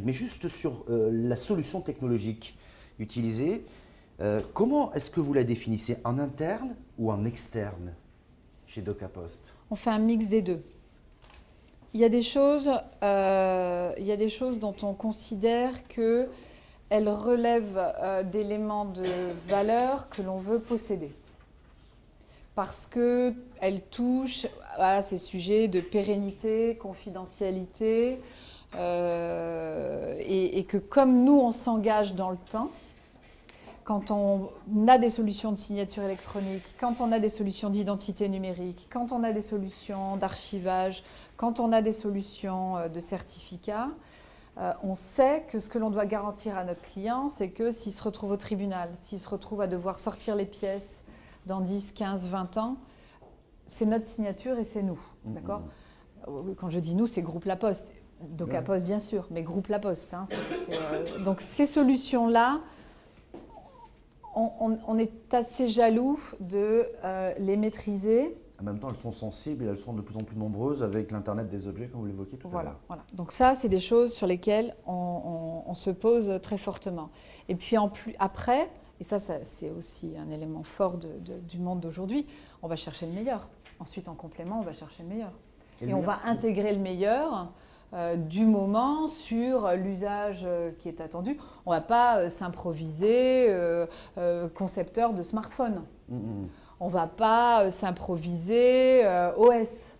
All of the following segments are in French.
Mais juste sur la solution technologique utilisée, comment est-ce que vous la définissez? En interne ou en externe chez DocaPost? On fait un mix des deux. Il y a des choses dont on considère qu'elles relèvent d'éléments de valeur que l'on veut posséder. Parce qu'elles touchent à ces sujets de pérennité, confidentialité, et que comme nous, on s'engage dans le temps, quand on a des solutions de signature électronique, quand on a des solutions d'identité numérique, quand on a des solutions d'archivage, quand on a des solutions de certificats, on sait que ce que l'on doit garantir à notre client, c'est que s'il se retrouve au tribunal, s'il se retrouve à devoir sortir les pièces dans 10, 15, 20 ans, c'est notre signature et c'est nous. D'accord ? Quand je dis nous, c'est Groupe La Poste. DocaPost, bien sûr, mais Groupe La Poste. Hein, donc ces solutions-là, on est assez jaloux de les maîtriser. En même temps, elles sont sensibles et elles sont de plus en plus nombreuses avec l'Internet des objets, comme vous l'évoquiez tout à l'heure. Voilà. Donc ça, c'est des choses sur lesquelles on se pose très fortement. Et puis après, et ça c'est aussi un élément fort du monde d'aujourd'hui, on va chercher le meilleur. Ensuite, en complément, on va chercher le meilleur. Et on va intégrer le meilleur du moment sur l'usage qui est attendu. On ne va pas s'improviser concepteur de smartphone. On ne va pas s'improviser OS.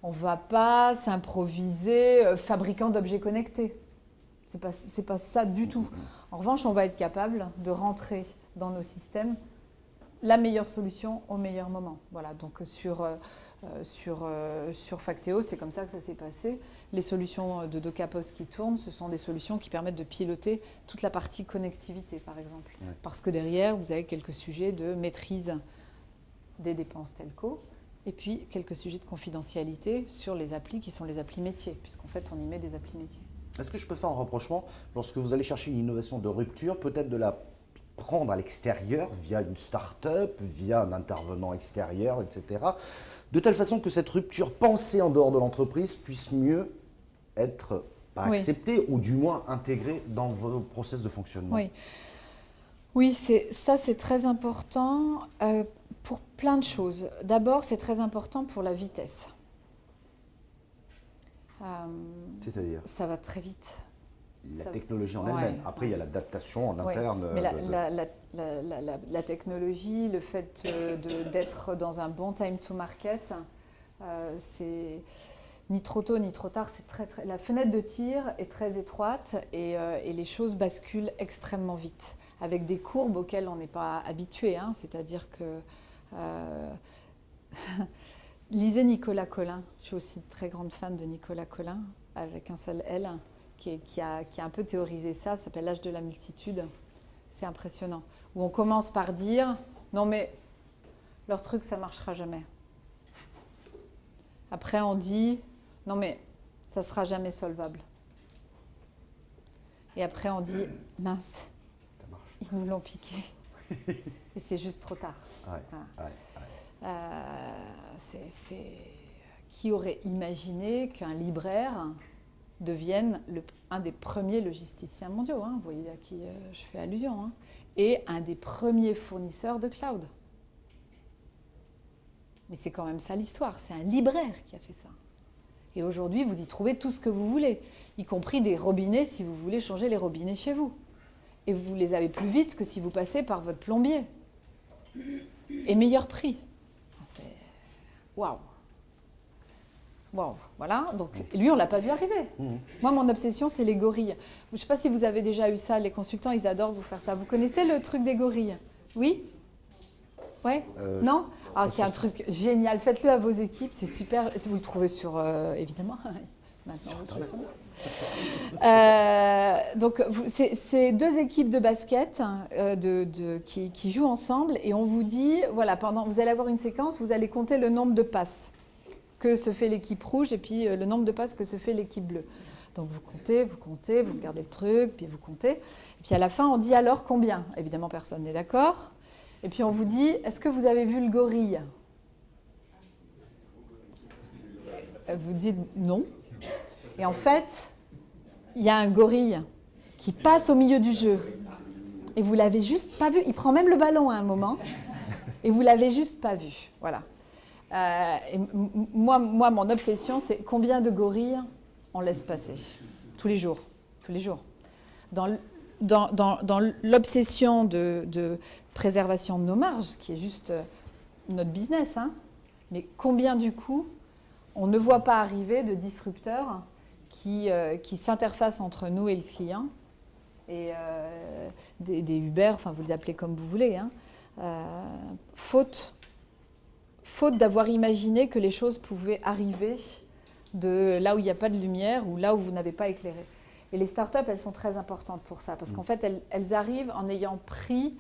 On ne va pas s'improviser fabricant d'objets connectés. C'est pas ça du tout. En revanche, on va être capable de rentrer dans nos systèmes la meilleure solution au meilleur moment. Voilà, donc sur Factéo, c'est comme ça que ça s'est passé. Les solutions de DocaPost qui tournent, ce sont des solutions qui permettent de piloter toute la partie connectivité, par exemple. Ouais. Parce que derrière, vous avez quelques sujets de maîtrise des dépenses telco, et puis quelques sujets de confidentialité sur les applis qui sont les applis métiers, puisqu'en fait, on y met des applis métiers. Est-ce que je peux faire un rapprochement lorsque vous allez chercher une innovation de rupture, peut-être de la prendre à l'extérieur via une start-up, via un intervenant extérieur, etc., de telle façon que cette rupture pensée en dehors de l'entreprise puisse mieux être acceptée ou du moins intégrée dans vos process de fonctionnement? Oui, ça c'est très important pour plein de choses. D'abord, c'est très important pour la vitesse. C'est-à-dire? Ça va très vite. La technologie en elle-même. Après, il y a l'adaptation en interne. Mais la technologie, le fait d'être dans un bon time to market, c'est ni trop tôt ni trop tard. La fenêtre de tir est très étroite et les choses basculent extrêmement vite, avec des courbes auxquelles on n'est pas habitué. Hein. C'est-à-dire que lisez Nicolas Colin. Je suis aussi une très grande fan de Nicolas Colin, avec un seul L. Qui a un peu théorisé ça s'appelle l'âge de la multitude. C'est impressionnant. Où on commence par dire « Non mais, leur truc, ça ne marchera jamais ». Après, on dit « Non mais, ça ne sera jamais solvable ». Et après, on dit « Mince, ils nous l'ont piqué ». Et c'est juste trop tard. Qui aurait imaginé qu'un libraire devienne un des premiers logisticiens mondiaux, hein, vous voyez à qui je fais allusion, hein, et un des premiers fournisseurs de cloud. Mais c'est quand même ça l'histoire, c'est un libraire qui a fait ça. Et aujourd'hui, vous y trouvez tout ce que vous voulez, y compris des robinets si vous voulez changer les robinets chez vous. Et vous les avez plus vite que si vous passez par votre plombier. Et meilleur prix. C'est... Waouh! Wow, voilà. Donc, lui, on ne l'a pas vu arriver. Moi, mon obsession, c'est les gorilles. Je ne sais pas si vous avez déjà eu ça. Les consultants, ils adorent vous faire ça. Vous connaissez le truc des gorilles? Oui? Ouais? Non? Ah, c'est un truc génial. Faites-le à vos équipes. C'est super. Vous le trouvez sur... évidemment. Maintenant, de toute façon. Donc, c'est deux équipes de basket qui jouent ensemble. Et on vous dit, voilà, vous allez avoir une séquence, vous allez compter le nombre de passes que se fait l'équipe rouge et puis le nombre de passes que se fait l'équipe bleue. Donc vous comptez, vous regardez le truc, puis vous comptez. Et puis à la fin, on dit alors combien? Évidemment, personne n'est d'accord. Et puis on vous dit, est-ce que vous avez vu le gorille? Vous dites non. Et en fait, il y a un gorille qui passe au milieu du jeu et vous l'avez juste pas vu. Il prend même le ballon à un moment et vous l'avez juste pas vu. Voilà. Et moi, mon obsession, c'est combien de gorilles on laisse passer tous les jours. Tous les jours. Dans l'obsession de préservation de nos marges, qui est juste notre business, hein, mais combien du coup on ne voit pas arriver de disrupteurs qui s'interfacent entre nous et le client, et des Uber, enfin vous les appelez comme vous voulez, hein, faute d'avoir imaginé que les choses pouvaient arriver de là où il n'y a pas de lumière ou là où vous n'avez pas éclairé. Et les startups, elles sont très importantes pour ça, parce qu'en fait, elles arrivent en ayant pris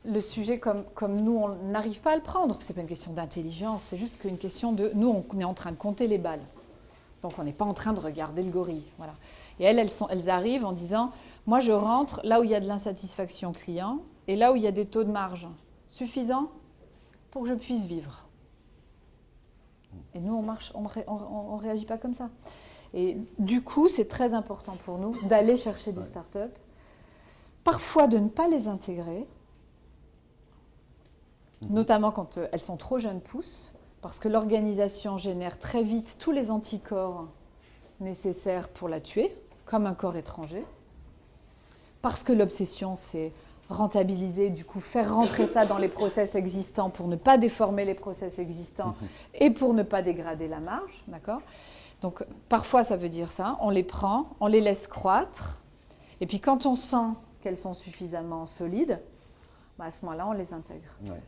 le sujet comme nous, on n'arrive pas à le prendre. Ce n'est pas une question d'intelligence, c'est juste une question de... Nous, on est en train de compter les balles. Donc, on n'est pas en train de regarder le gorille. Voilà. Et elles arrivent en disant, moi, je rentre là où il y a de l'insatisfaction client et là où il y a des taux de marge suffisants pour que je puisse vivre. Et nous, on réagit pas comme ça. Et du coup, c'est très important pour nous d'aller chercher des startups, parfois de ne pas les intégrer, notamment quand elles sont trop jeunes pousses, parce que l'organisation génère très vite tous les anticorps nécessaires pour la tuer, comme un corps étranger, parce que l'obsession, c'est rentabiliser, du coup faire rentrer ça dans les process existants pour ne pas déformer les process existants et pour ne pas dégrader la marge, d'accord ? Donc parfois ça veut dire ça, on les prend, on les laisse croître, et puis quand on sent qu'elles sont suffisamment solides, à ce moment-là on les intègre. Ouais.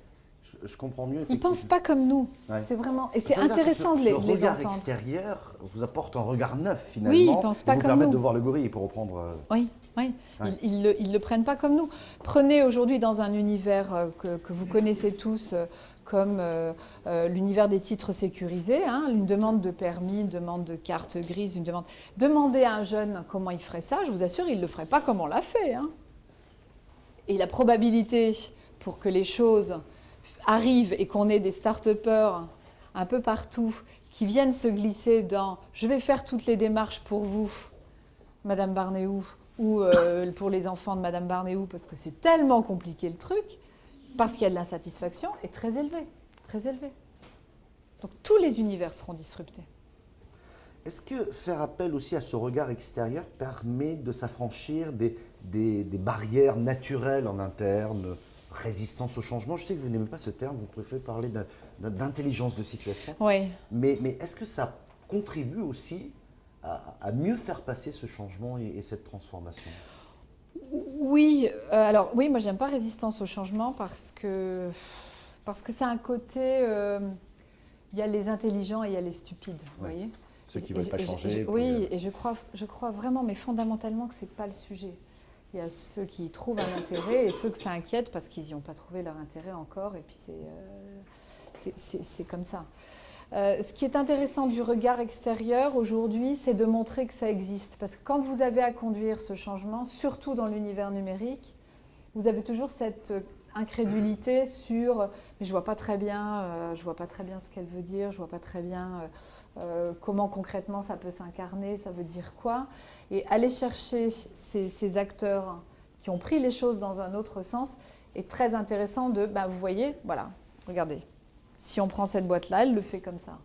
Je comprends mieux. Ils ne pensent pas comme nous, c'est vraiment... Et c'est intéressant de les entendre. Ce regard extérieur vous apporte un regard neuf finalement, oui, ils ne pensent pas vous comme permettre nous. de voir le gorille pour reprendre... Oui. Oui, ils le prennent pas comme nous. Prenez aujourd'hui dans un univers que vous connaissez tous comme l'univers des titres sécurisés, hein, une demande de permis, une demande de carte grise, une demande... Demandez à un jeune comment il ferait ça, je vous assure, il ne le ferait pas comme on l'a fait. Hein. Et la probabilité pour que les choses arrivent et qu'on ait des start-upers un peu partout qui viennent se glisser dans « je vais faire toutes les démarches pour vous, Madame Barnéou », ou pour les enfants de Madame Barnéou, parce que c'est tellement compliqué le truc, parce qu'il y a de l'insatisfaction, est très élevé, très élevé. Donc tous les univers seront disruptés. Est-ce que faire appel aussi à ce regard extérieur permet de s'affranchir des barrières naturelles en interne, résistance au changement? Je sais que vous n'aimez pas ce terme, vous préférez parler d'intelligence de situation. Oui. Mais est-ce que ça contribue aussi à mieux faire passer ce changement et cette transformation? Oui, alors oui, moi j'aime pas résistance au changement parce que ça a un côté, il y a les intelligents et il y a les stupides, vous voyez. Ceux qui ne veulent pas changer. Oui, et je crois vraiment, mais fondamentalement que c'est pas le sujet. Il y a ceux qui y trouvent un intérêt et ceux que ça inquiète parce qu'ils n'y ont pas trouvé leur intérêt encore, et puis c'est comme ça. Ce qui est intéressant du regard extérieur aujourd'hui, c'est de montrer que ça existe. Parce que quand vous avez à conduire ce changement, surtout dans l'univers numérique, vous avez toujours cette incrédulité sur « mais je ne vois pas très bien, ce qu'elle veut dire, je ne vois pas très bien comment concrètement ça peut s'incarner, ça veut dire quoi ?» Et aller chercher ces acteurs qui ont pris les choses dans un autre sens est très intéressant de « vous voyez, voilà, regardez ». Si on prend cette boîte-là, elle le fait comme ça.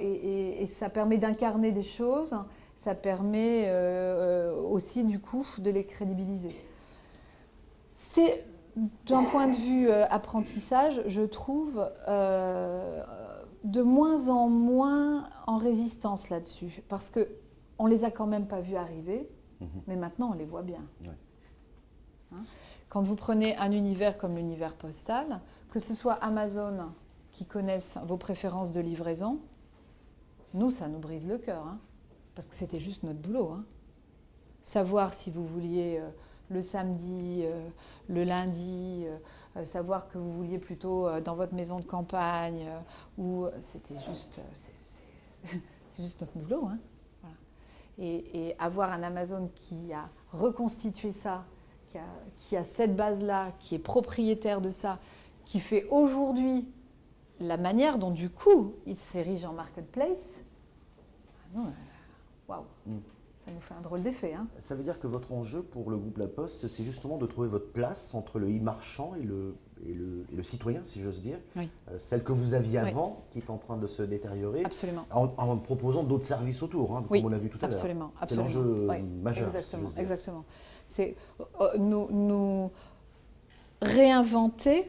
Et ça permet d'incarner des choses, ça permet aussi, du coup, de les crédibiliser. C'est, d'un point de vue apprentissage, je trouve, de moins en moins en résistance là-dessus. Parce qu'on ne les a quand même pas vus arriver, mais maintenant, on les voit bien. Ouais. Hein? Quand vous prenez un univers comme l'univers postal, que ce soit Amazon qui connaissent vos préférences de livraison, nous, ça nous brise le cœur, hein, parce que c'était juste notre boulot. Hein. Savoir si vous vouliez le samedi, le lundi, savoir que vous vouliez plutôt dans votre maison de campagne, ou c'était juste, c'est juste notre boulot. Hein. Voilà. Et avoir un Amazon qui a reconstitué ça, qui a cette base-là, qui est propriétaire de ça, qui fait aujourd'hui la manière dont, du coup, il s'érige en marketplace, waouh, ça nous fait un drôle d'effet. Hein. Ça veut dire que votre enjeu pour le groupe La Poste, c'est justement de trouver votre place entre le e-marchand et le citoyen, si j'ose dire. Oui. Celle que vous aviez avant, qui est en train de se détériorer. Absolument. En proposant d'autres services autour, hein, Oui, comme on l'a vu tout à l'heure. absolument. C'est l'enjeu Oui, majeur. Exactement, si j'ose dire. exactement. C'est nous réinventer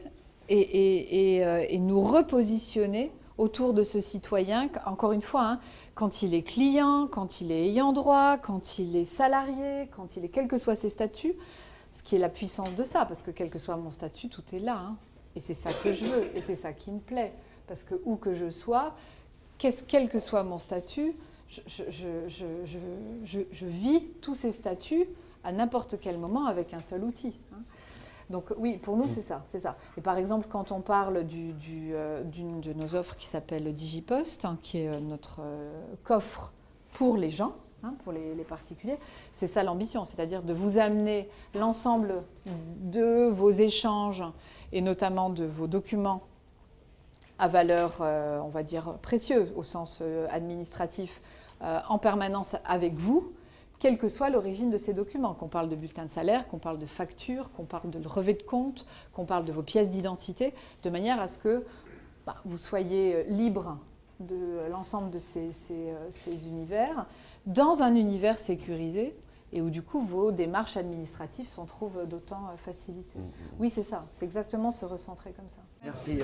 et nous repositionner autour de ce citoyen, encore une fois, hein, quand il est client, quand il est ayant droit, quand il est salarié, quand il est, quels que soient ses statuts, ce qui est la puissance de ça, parce que quel que soit mon statut, tout est là. Hein, et c'est ça que je veux, et c'est ça qui me plaît. Parce que où que je sois, quel que soit mon statut, je vis tous ces statuts à n'importe quel moment avec un seul outil. Hein. Donc oui, pour nous, c'est ça, c'est ça. Et par exemple, quand on parle d'une de nos offres qui s'appelle DigiPost, hein, qui est notre coffre pour les gens, hein, pour les particuliers, c'est ça l'ambition, c'est-à-dire de vous amener l'ensemble de vos échanges et notamment de vos documents à valeur, on va dire, précieuse au sens administratif, en permanence avec vous, quelle que soit l'origine de ces documents, qu'on parle de bulletin de salaire, qu'on parle de facture, qu'on parle de relevé de compte, qu'on parle de vos pièces d'identité, de manière à ce que vous soyez libre de l'ensemble de ces univers, dans un univers sécurisé, et où du coup vos démarches administratives s'en trouvent d'autant facilitées. Oui, c'est ça, c'est exactement se recentrer comme ça. Merci.